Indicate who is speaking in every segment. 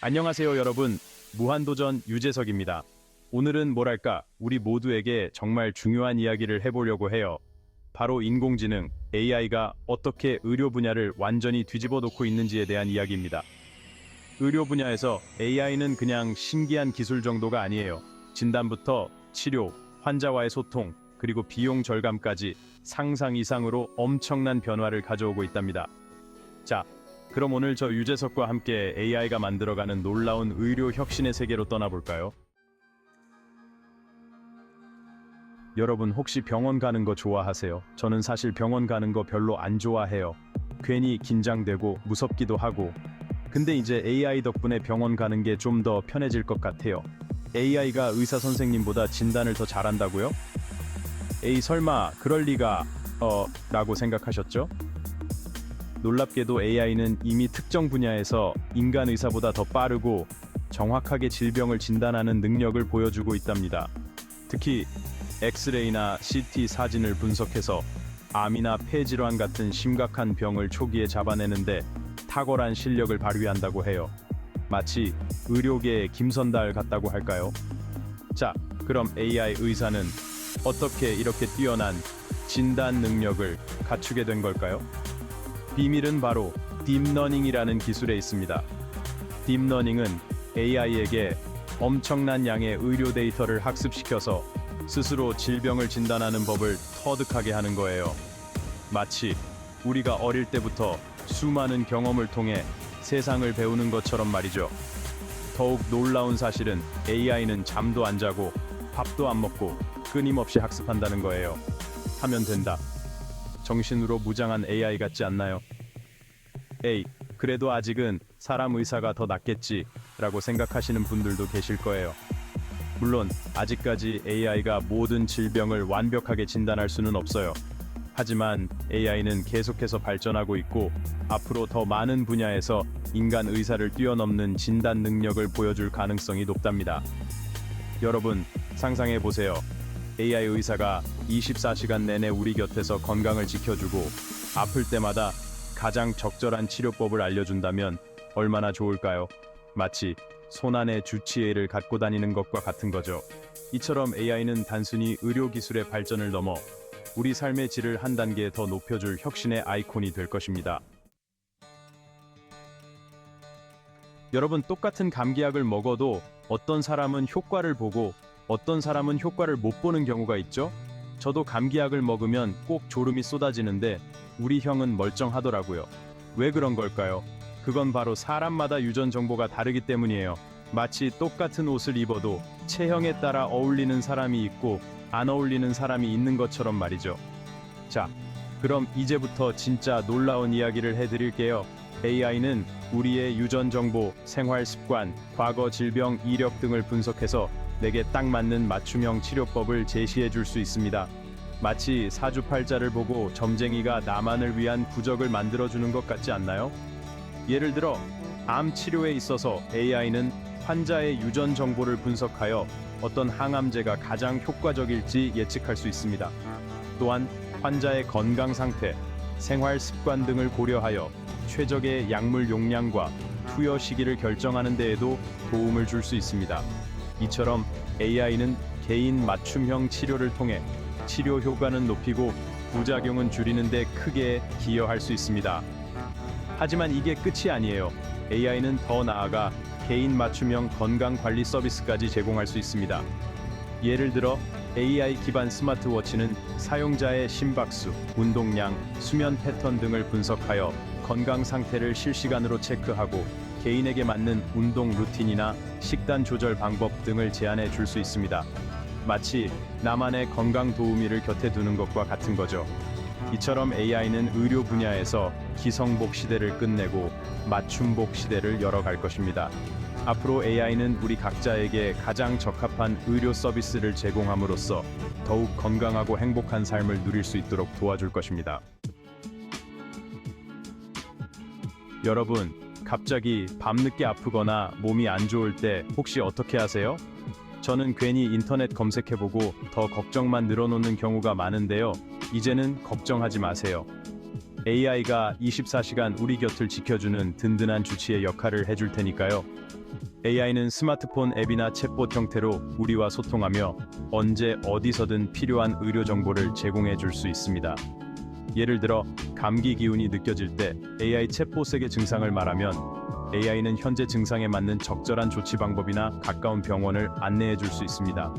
Speaker 1: 안녕하세요 여러분, 무한도전 유재석입니다. 오늘은 뭐랄까 우리 모두에게 정말 중요한 이야기를 해보려고 해요. 바로 인공지능 AI가 어떻게 의료 분야를 완전히 뒤집어 놓고 있는지에 대한 이야기입니다. 의료 분야에서 AI는 그냥 신기한 기술 정도가 아니에요. 진단부터 치료, 환자와의 소통, 그리고 비용 절감까지 상상 이상으로 엄청난 변화를 가져오고 있답니다. 자, 그럼 오늘 저 유재석과 함께 AI가 만들어가는 놀라운 의료 혁신의 세계로 떠나볼까요? 여러분 혹시 병원 가는 거 좋아하세요? 저는 사실 병원 가는 거 별로 안 좋아해요. 괜히 긴장되고 무섭기도 하고. 근데 이제 AI 덕분에 병원 가는 게 좀 더 편해질 것 같아요. AI가 의사 선생님보다 진단을 더 잘한다고요? 에이 설마 그럴 리가 라고 생각하셨죠? 놀랍게도 AI는 이미 특정 분야에서 인간 의사보다 더 빠르고 정확하게 질병을 진단하는 능력을 보여주고 있답니다. 특히 엑스레이나 CT 사진을 분석해서 암이나 폐질환 같은 심각한 병을 초기에 잡아내는데 탁월한 실력을 발휘한다고 해요. 마치 의료계의 김선달 같다고 할까요? 자, 그럼 AI 의사는 어떻게 이렇게 뛰어난 진단 능력을 갖추게 된 걸까요? 비밀은 바로 딥러닝이라는 기술에 있습니다. 딥러닝은 AI에게 엄청난 양의 의료 데이터를 학습시켜서 스스로 질병을 진단하는 법을 터득하게 하는 거예요. 마치 우리가 어릴 때부터 수많은 경험을 통해 세상을 배우는 것처럼 말이죠. 더욱 놀라운 사실은 AI는 잠도 안 자고 밥도 안 먹고 끊임없이 학습한다는 거예요. 하면 된다. 정신으로 무장한 AI 같지 않나요? 에이, 그래도 아직은 사람 의사가 더 낫겠지 라고 생각하시는 분들도 계실 거예요. 물론 아직까지 AI가 모든 질병을 완벽하게 진단할 수는 없어요. 하지만 AI는 계속해서 발전하고 있고 앞으로 더 많은 분야에서 인간 의사를 뛰어넘는 진단 능력을 보여줄 가능성이 높답니다. 여러분, 상상해 보세요. AI 의사가 24시간 내내 우리 곁에서 건강을 지켜주고 아플 때마다 가장 적절한 치료법을 알려준다면 얼마나 좋을까요? 마치 손안에 주치의를 갖고 다니는 것과 같은 거죠. 이처럼 AI는 단순히 의료기술의 발전을 넘어 우리 삶의 질을 한 단계 더 높여줄 혁신의 아이콘이 될 것입니다. 여러분, 똑같은 감기약을 먹어도 어떤 사람은 효과를 보고 어떤 사람은 효과를 못 보는 경우가 있죠? 저도 감기약을 먹으면 꼭 졸음이 쏟아지는데 우리 형은 멀쩡하더라고요. 왜 그런 걸까요? 그건 바로 사람마다 유전 정보가 다르기 때문이에요. 마치 똑같은 옷을 입어도 체형에 따라 어울리는 사람이 있고 안 어울리는 사람이 있는 것처럼 말이죠. 자, 그럼 이제부터 진짜 놀라운 이야기를 해드릴게요. AI는 우리의 유전 정보, 생활 습관, 과거 질병 이력 등을 분석해서 내게 딱 맞는 맞춤형 치료법을 제시해 줄 수 있습니다. 마치 사주팔자를 보고 점쟁이가 나만을 위한 부적을 만들어주는 것 같지 않나요? 예를 들어 암 치료에 있어서 AI는 환자의 유전 정보를 분석하여 어떤 항암제가 가장 효과적일지 예측할 수 있습니다. 또한 환자의 건강 상태, 생활 습관 등을 고려하여 최적의 약물 용량과 투여 시기를 결정하는 데에도 도움을 줄 수 있습니다. 이처럼 AI는 개인 맞춤형 치료를 통해 치료 효과는 높이고 부작용은 줄이는 데 크게 기여할 수 있습니다. 하지만 이게 끝이 아니에요. AI는 더 나아가 개인 맞춤형 건강관리 서비스까지 제공할 수 있습니다. 예를 들어 AI 기반 스마트워치는 사용자의 심박수, 운동량, 수면 패턴 등을 분석하여 건강 상태를 실시간으로 체크하고 개인에게 맞는 운동 루틴이나 식단 조절 방법 등을 제안해 줄 수 있습니다. 마치 나만의 건강 도우미를 곁에 두는 것과 같은 거죠. 이처럼 AI는 의료 분야에서 기성복 시대를 끝내고 맞춤복 시대를 열어갈 것입니다. 앞으로 AI는 우리 각자에게 가장 적합한 의료 서비스를 제공함으로써 더욱 건강하고 행복한 삶을 누릴 수 있도록 도와줄 것입니다. 여러분, 갑자기 밤늦게 아프거나 몸이 안 좋을 때 혹시 어떻게 하세요? 저는 괜히 인터넷 검색해보고 더 걱정만 늘어놓는 경우가 많은데요. 이제는 걱정하지 마세요. AI가 24시간 우리 곁을 지켜주는 든든한 주치의 역할을 해줄 테니까요. AI는 스마트폰 앱이나 챗봇 형태로 우리와 소통하며 언제 어디서든 필요한 의료 정보를 제공해 줄 수 있습니다. 예를 들어 감기 기운이 느껴질 때 AI 챗봇에게 증상을 말하면 AI는 현재 증상에 맞는 적절한 조치 방법이나 가까운 병원을 안내해 줄 수 있습니다.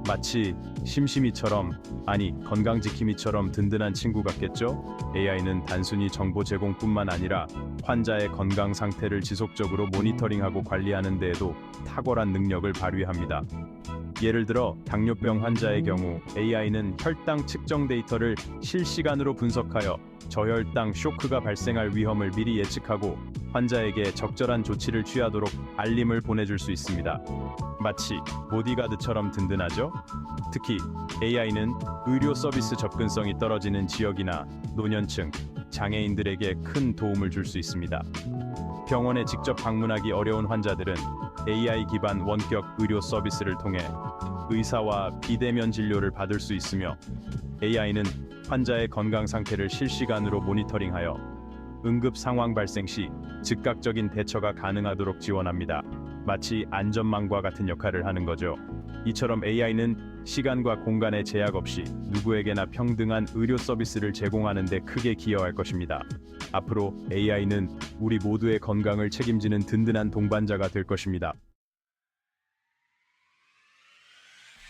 Speaker 1: 마치 심심이처럼, 아니 건강지킴이처럼 든든한 친구 같겠죠? AI는 단순히 정보 제공뿐만 아니라 환자의 건강 상태를 지속적으로 모니터링하고 관리하는 데에도 탁월한 능력을 발휘합니다. 예를 들어 당뇨병 환자의 경우 AI는 혈당 측정 데이터를 실시간으로 분석하여 저혈당 쇼크가 발생할 위험을 미리 예측하고 환자에게 적절한 조치를 취하도록 알림을 보내줄 수 있습니다. 마치 보디가드처럼 든든하죠? 특히 AI는 의료 서비스 접근성이 떨어지는 지역이나 노년층, 장애인들에게 큰 도움을 줄 수 있습니다. 병원에 직접 방문하기 어려운 환자들은 AI 기반 원격 의료 서비스를 통해 의사와 비대면 진료를 받을 수 있으며 AI는 환자의 건강 상태를 실시간으로 모니터링하여 응급 상황 발생 시 즉각적인 대처가 가능하도록 지원합니다. 마치 안전망과 같은 역할을 하는 거죠. 이처럼 AI는 시간과 공간의 제약 없이 누구에게나 평등한 의료 서비스를 제공하는 데 크게 기여할 것입니다. 앞으로 AI는 우리 모두의 건강을 책임지는 든든한 동반자가 될 것입니다.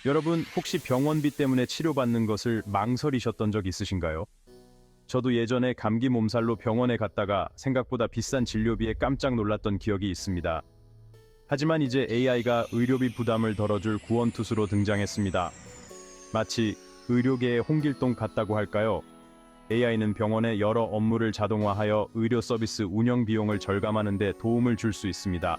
Speaker 1: 여러분, 혹시 병원비 때문에 치료받는 것을 망설이셨던 적 있으신가요? 저도 예전에 감기 몸살로 병원에 갔다가 생각보다 비싼 진료비에 깜짝 놀랐던 기억이 있습니다. 하지만 이제 AI가 의료비 부담을 덜어줄 구원투수로 등장했습니다. 마치 의료계의 홍길동 같다고 할까요? AI는 병원의 여러 업무를 자동화하여 의료 서비스 운영 비용을 절감하는 데 도움을 줄 수 있습니다.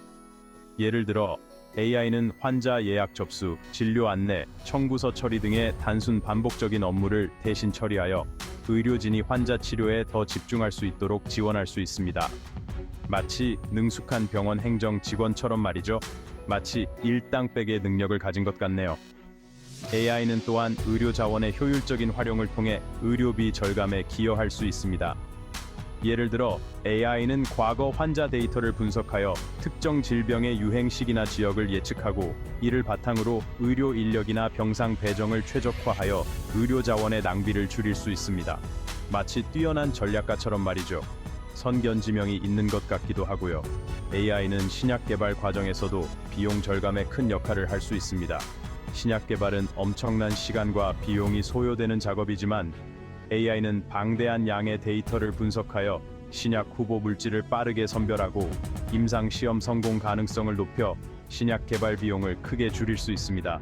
Speaker 1: 예를 들어 AI는 환자 예약 접수, 진료 안내, 청구서 처리 등의 단순 반복적인 업무를 대신 처리하여 의료진이 환자 치료에 더 집중할 수 있도록 지원할 수 있습니다. 마치 능숙한 병원 행정 직원처럼 말이죠. 마치 일당백의 능력을 가진 것 같네요. AI는 또한 의료 자원의 효율적인 활용을 통해 의료비 절감에 기여할 수 있습니다. 예를 들어 AI는 과거 환자 데이터를 분석하여 특정 질병의 유행 시기나 지역을 예측하고 이를 바탕으로 의료 인력이나 병상 배정을 최적화하여 의료 자원의 낭비를 줄일 수 있습니다. 마치 뛰어난 전략가처럼 말이죠. 선견지명이 있는 것 같기도 하고요. AI는 신약 개발 과정에서도 비용 절감에 큰 역할을 할 수 있습니다. 신약 개발은 엄청난 시간과 비용이 소요되는 작업이지만 AI는 방대한 양의 데이터를 분석하여 신약 후보 물질을 빠르게 선별하고 임상 시험 성공 가능성을 높여 신약 개발 비용을 크게 줄일 수 있습니다.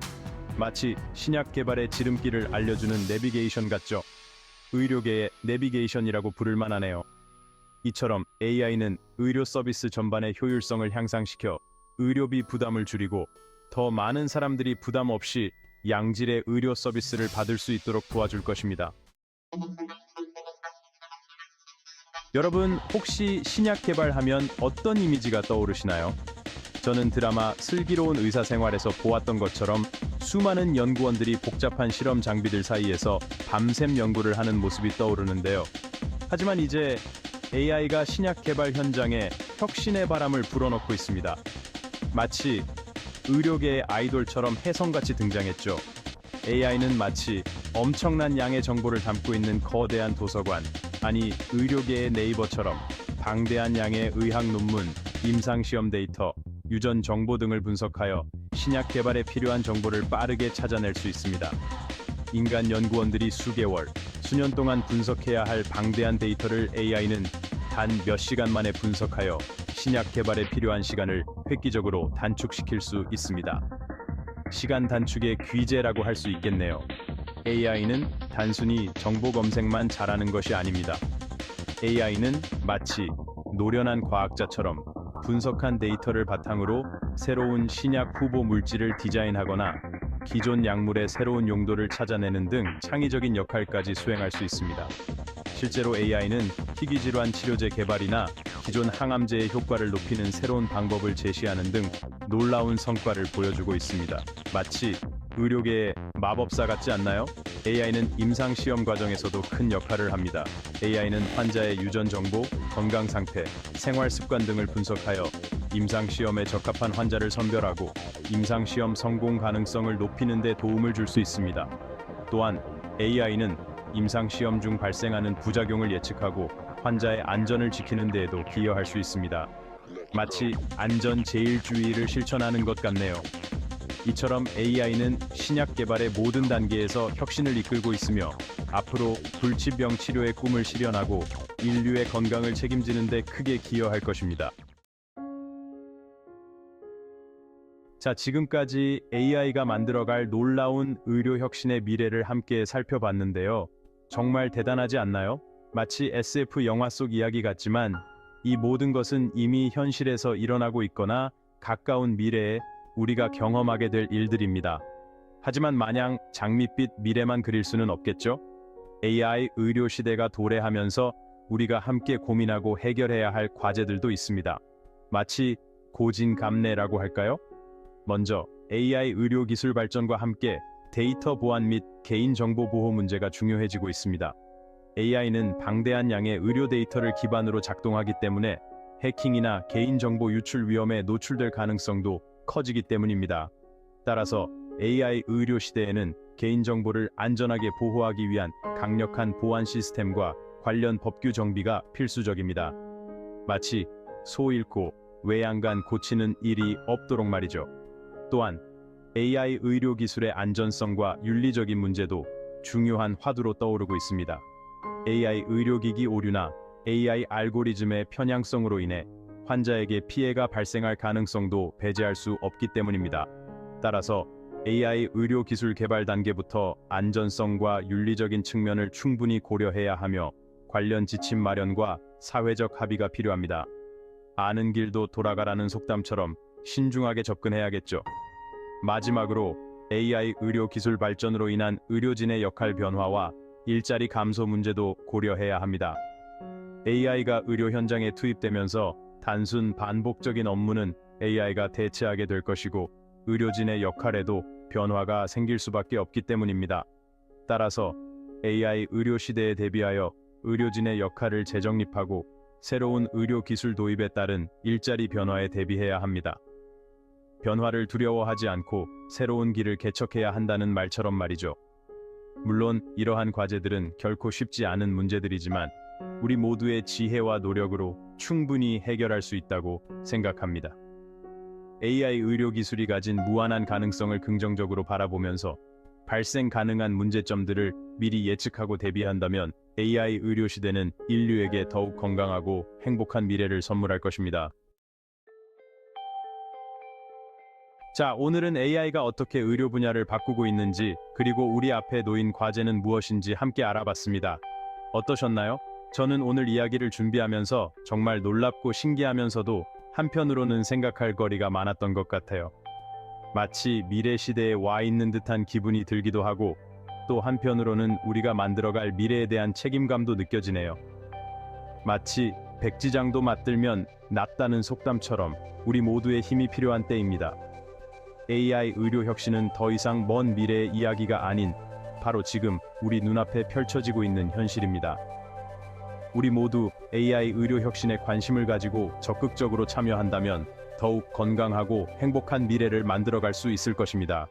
Speaker 1: 마치 신약 개발의 지름길을 알려주는 내비게이션 같죠? 의료계의 내비게이션이라고 부를 만하네요. 이처럼 AI는 의료 서비스 전반의 효율성을 향상시켜 의료비 부담을 줄이고 더 많은 사람들이 부담 없이 양질의 의료 서비스를 받을 수 있도록 도와줄 것입니다. 여러분, 혹시 신약 개발하면 어떤 이미지가 떠오르시나요? 저는 드라마 슬기로운 의사생활에서 보았던 것처럼 수많은 연구원들이 복잡한 실험 장비들 사이에서 밤샘 연구를 하는 모습이 떠오르는데요. 하지만 이제 AI가 신약 개발 현장에 혁신의 바람을 불어넣고 있습니다. 마치 의료계의 아이돌처럼 혜성같이 등장했죠. AI는 마치 엄청난 양의 정보를 담고 있는 거대한 도서관, 아니 의료계의 네이버처럼 방대한 양의 의학 논문, 임상시험 데이터, 유전 정보 등을 분석하여 신약 개발에 필요한 정보를 빠르게 찾아낼 수 있습니다. 인간 연구원들이 수개월, 수년 동안 분석해야 할 방대한 데이터를 AI는 단 몇 시간 만에 분석하여 신약 개발에 필요한 시간을 획기적으로 단축시킬 수 있습니다. 시간 단축의 귀재라고 할 수 있겠네요. AI는 단순히 정보 검색만 잘하는 것이 아닙니다. AI는 마치 노련한 과학자처럼 분석한 데이터를 바탕으로 새로운 신약 후보 물질을 디자인하거나 기존 약물의 새로운 용도를 찾아내는 등 창의적인 역할까지 수행할 수 있습니다. 실제로 AI는 희귀질환 치료제 개발이나 기존 항암제의 효과를 높이는 새로운 방법을 제시하는 등 놀라운 성과를 보여주고 있습니다. 마치 의료계의 마법사 같지 않나요? AI는 임상시험 과정에서도 큰 역할을 합니다. AI는 환자의 유전 정보, 건강 상태, 생활 습관 등을 분석하여 임상시험에 적합한 환자를 선별하고 임상시험 성공 가능성을 높이는 데 도움을 줄 수 있습니다. 또한 AI는 임상시험 중 발생하는 부작용을 예측하고 환자의 안전을 지키는 데에도 기여할 수 있습니다. 마치 안전제일주의를 실천하는 것 같네요. 이처럼 AI는 신약 개발의 모든 단계에서 혁신을 이끌고 있으며 앞으로 불치병 치료의 꿈을 실현하고 인류의 건강을 책임지는 데 크게 기여할 것입니다. 자, 지금까지 AI가 만들어갈 놀라운 의료 혁신의 미래를 함께 살펴봤는데요. 정말 대단하지 않나요? 마치 SF 영화 속 이야기 같지만 이 모든 것은 이미 현실에서 일어나고 있거나 가까운 미래에 우리가 경험하게 될 일들입니다. 하지만 마냥 장밋빛 미래만 그릴 수는 없겠죠? AI 의료 시대가 도래하면서 우리가 함께 고민하고 해결해야 할 과제들도 있습니다. 마치 고진감래라고 할까요? 먼저 AI 의료 기술 발전과 함께 데이터 보안 및 개인정보 보호 문제가 중요해지고 있습니다. AI는 방대한 양의 의료 데이터를 기반으로 작동하기 때문에 해킹이나 개인정보 유출 위험에 노출될 가능성도 커지기 때문입니다. 따라서 AI 의료 시대에는 개인정보를 안전하게 보호하기 위한 강력한 보안 시스템과 관련 법규 정비가 필수적입니다. 마치 소 잃고 외양간 고치는 일이 없도록 말이죠. 또한 AI 의료 기술의 안전성과 윤리적인 문제도 중요한 화두로 떠오르고 있습니다. AI 의료기기 오류나 AI 알고리즘의 편향성으로 인해 환자에게 피해가 발생할 가능성도 배제할 수 없기 때문입니다. 따라서 AI 의료 기술 개발 단계부터 안전성과 윤리적인 측면을 충분히 고려해야 하며 관련 지침 마련과 사회적 합의가 필요합니다. 아는 길도 돌아가라는 속담처럼 신중하게 접근해야겠죠. 마지막으로 AI 의료 기술 발전으로 인한 의료진의 역할 변화와 일자리 감소 문제도 고려해야 합니다. AI가 의료 현장에 투입되면서 단순 반복적인 업무는 AI가 대체하게 될 것이고 의료진의 역할에도 변화가 생길 수밖에 없기 때문입니다. 따라서 AI 의료 시대에 대비하여 의료진의 역할을 재정립하고 새로운 의료 기술 도입에 따른 일자리 변화에 대비해야 합니다. 변화를 두려워하지 않고 새로운 길을 개척해야 한다는 말처럼 말이죠. 물론 이러한 과제들은 결코 쉽지 않은 문제들이지만 우리 모두의 지혜와 노력으로 충분히 해결할 수 있다고 생각합니다. AI 의료 기술이 가진 무한한 가능성을 긍정적으로 바라보면서 발생 가능한 문제점들을 미리 예측하고 대비한다면 AI 의료 시대는 인류에게 더욱 건강하고 행복한 미래를 선물할 것입니다. 자, 오늘은 AI가 어떻게 의료 분야를 바꾸고 있는지, 그리고 우리 앞에 놓인 과제는 무엇인지 함께 알아봤습니다. 어떠셨나요? 저는 오늘 이야기를 준비하면서 정말 놀랍고 신기하면서도 한편으로는 생각할 거리가 많았던 것 같아요. 마치 미래 시대에 와 있는 듯한 기분이 들기도 하고 또 한편으로는 우리가 만들어갈 미래에 대한 책임감도 느껴지네요. 마치 백지장도 맞들면 낫다는 속담처럼 우리 모두의 힘이 필요한 때입니다. AI 의료 혁신은 더 이상 먼 미래의 이야기가 아닌 바로 지금 우리 눈앞에 펼쳐지고 있는 현실입니다. 우리 모두 AI 의료 혁신에 관심을 가지고 적극적으로 참여한다면 더욱 건강하고 행복한 미래를 만들어갈 수 있을 것입니다.